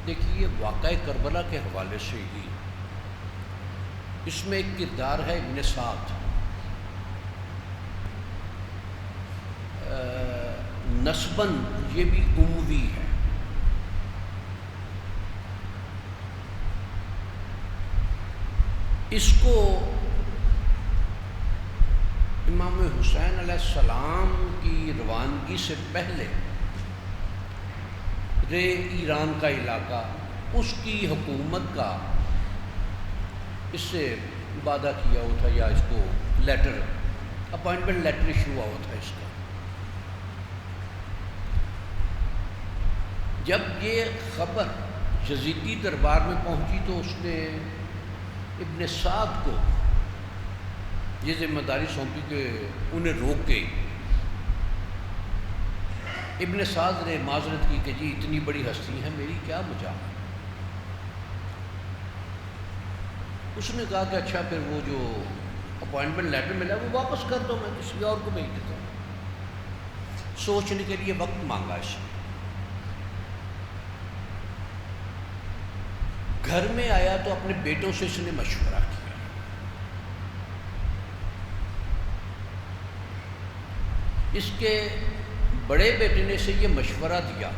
دیکھیے واقعہ کربلا کے حوالے سے ہی اس میں ایک کردار ہے ابن سعد. نسباً یہ بھی اموی ہے. اس کو امام حسین علیہ السلام کی روانگی سے پہلے ایران کا علاقہ اس کی حکومت کا اس سے وعدہ کیا ہوا تھا، یا اس کو لیٹر اپائنٹمنٹ لیٹر ایشو ہوا ہوا تھا اس کا. جب یہ خبر یزیدی دربار میں پہنچی تو اس نے ابن سعد کو یہ ذمہ داری سونپی کہ انہیں روک کے. ابن سعد نے معذرت کی کہ جی اتنی بڑی ہستی ہے، میری کیا مجال. اس نے کہا کہ اچھا پھر وہ جو اپوائنٹمنٹ لیٹر ملا وہ واپس کر دو، میں کسی اور کو بھیج دیتا ہوں. سوچنے کے لیے وقت مانگا اس نے. گھر میں آیا تو اپنے بیٹوں سے اس نے مشورہ کیا. اس کے بڑے بیٹے نے اسے یہ مشورہ دیا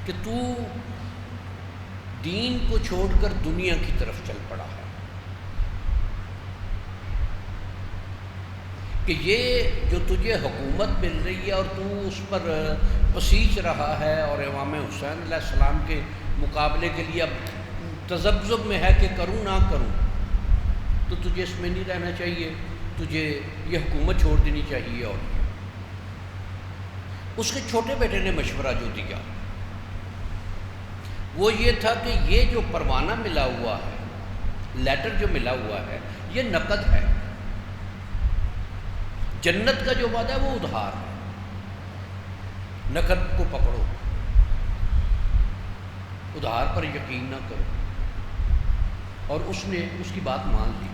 کہ تو دین کو چھوڑ کر دنیا کی طرف چل پڑا ہے، کہ یہ جو تجھے حکومت مل رہی ہے اور تو اس پر پسیج رہا ہے اور امام حسین علیہ السلام کے مقابلے کے لیے اب تذبذب میں ہے کہ کروں نہ کروں، تو تجھے اس میں نہیں رہنا چاہیے، تجھے یہ حکومت چھوڑ دینی چاہیے. اور اس کے چھوٹے بیٹے نے مشورہ جو دیا وہ یہ تھا کہ یہ جو پروانہ ملا ہوا ہے، لیٹر جو ملا ہوا ہے، یہ نقد ہے. جنت کا جو وعدہ ہے وہ ادھار ہے، نقد کو پکڑو، ادھار پر یقین نہ کرو. اور اس نے اس کی بات مان لی.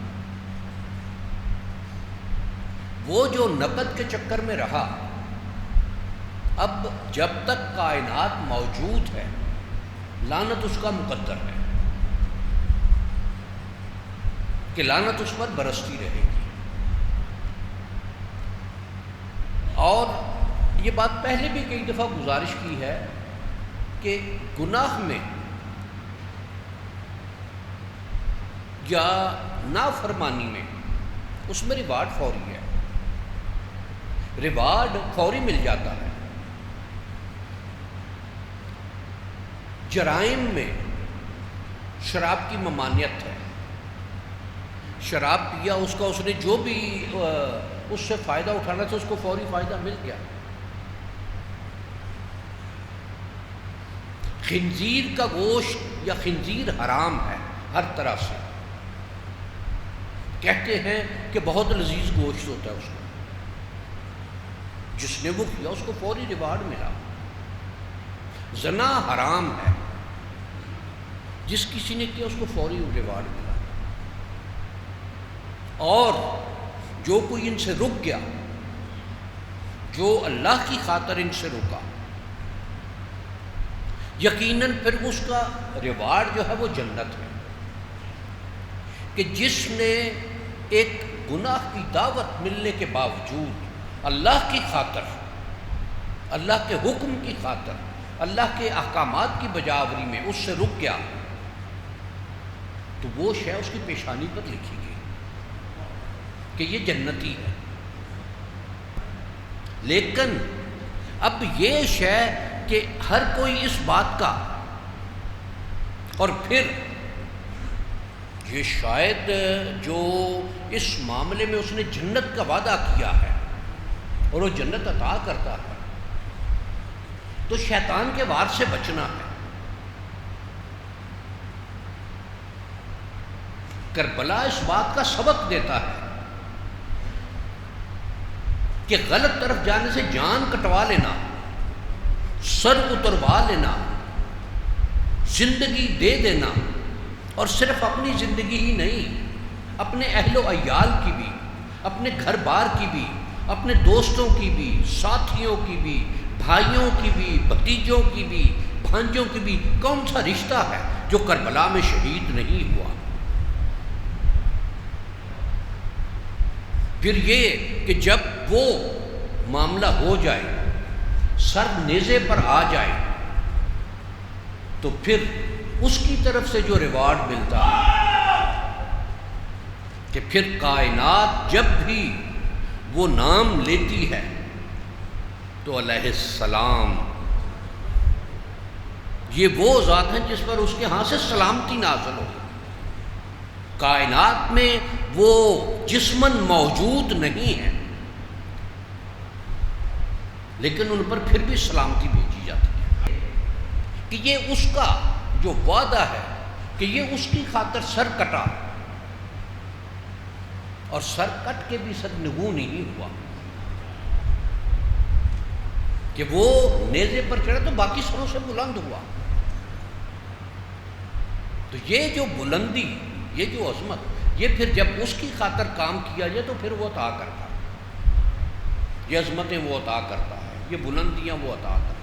وہ جو نقد کے چکر میں رہا، اب جب تک کائنات موجود ہے لعنت اس کا مقدر ہے کہ لعنت اس پر برستی رہے گی. اور یہ بات پہلے بھی کئی دفعہ گزارش کی ہے کہ گناہ میں یا نافرمانی میں اس میں ریوارڈ فوری ہے، ریوارڈ فوری مل جاتا ہے. جرائم میں شراب کی ممانعت ہے، شراب پیا اس کا، اس نے جو بھی اس سے فائدہ اٹھانا تھا اس کو فوری فائدہ مل گیا. خنزیر کا گوشت یا خنزیر حرام ہے ہر طرح سے. کہتے ہیں کہ بہت لذیذ گوشت ہوتا ہے اس کا، جس نے وہ کیا اس کو فوری ریوارڈ ملا. زنا حرام ہے، جس کسی نے کیا اس کو فوری ریوارڈ ملا. اور جو کوئی ان سے رک گیا، جو اللہ کی خاطر ان سے رکا، یقیناً پھر اس کا ریوارڈ جو ہے وہ جنت ہے. کہ جس نے ایک گناہ کی دعوت ملنے کے باوجود اللہ کی خاطر، اللہ کے حکم کی خاطر، اللہ کے احکامات کی بجاوری میں اس سے رک گیا، تو وہ شے اس کی پیشانی پر لکھی گئی کہ یہ جنتی ہے. لیکن اب یہ شے کہ ہر کوئی اس بات کا، اور پھر یہ شاید جو اس معاملے میں اس نے جنت کا وعدہ کیا ہے اور وہ جنت عطا کرتا ہے، تو شیطان کے وار سے بچنا ہے. کربلا اس بات کا سبق دیتا ہے کہ غلط طرف جانے سے جان کٹوا لینا، سر اتروا لینا، زندگی دے دینا، اور صرف اپنی زندگی ہی نہیں، اپنے اہل و عیال کی بھی، اپنے گھر بار کی بھی، اپنے دوستوں کی بھی، ساتھیوں کی بھی، بھائیوں کی بھی، بھتیجوں کی بھی، بھانجوں کی بھی کون سا رشتہ ہے جو کربلا میں شہید نہیں ہوا؟ پھر یہ کہ جب وہ معاملہ ہو جائے، سر نیزے پر آ جائے، تو پھر اس کی طرف سے جو ریوارڈ ملتا ہے کہ پھر کائنات جب بھی وہ نام لیتی ہے تو علیہ السلام، یہ وہ ذات ہیں جس پر اس کے ہاں سے سلامتی نازل ہو۔ کائنات میں وہ جسمن موجود نہیں ہے، لیکن ان پر پھر بھی سلامتی بھیجی جاتی ہے کہ یہ اس کا جو وعدہ ہے کہ یہ اس کی خاطر سر کٹا، اور سر کٹ کے بھی سر نگوں نہیں ہوا کہ وہ نیزے پر چڑھا تو باقی سروں سے بلند ہوا۔ تو یہ جو بلندی، یہ جو عظمت، یہ پھر جب اس کی خاطر کام کیا جائے تو پھر وہ عطا کرتا ہے، یہ عظمتیں وہ عطا کرتا ہے، یہ بلندیاں وہ عطا کرتا ہے۔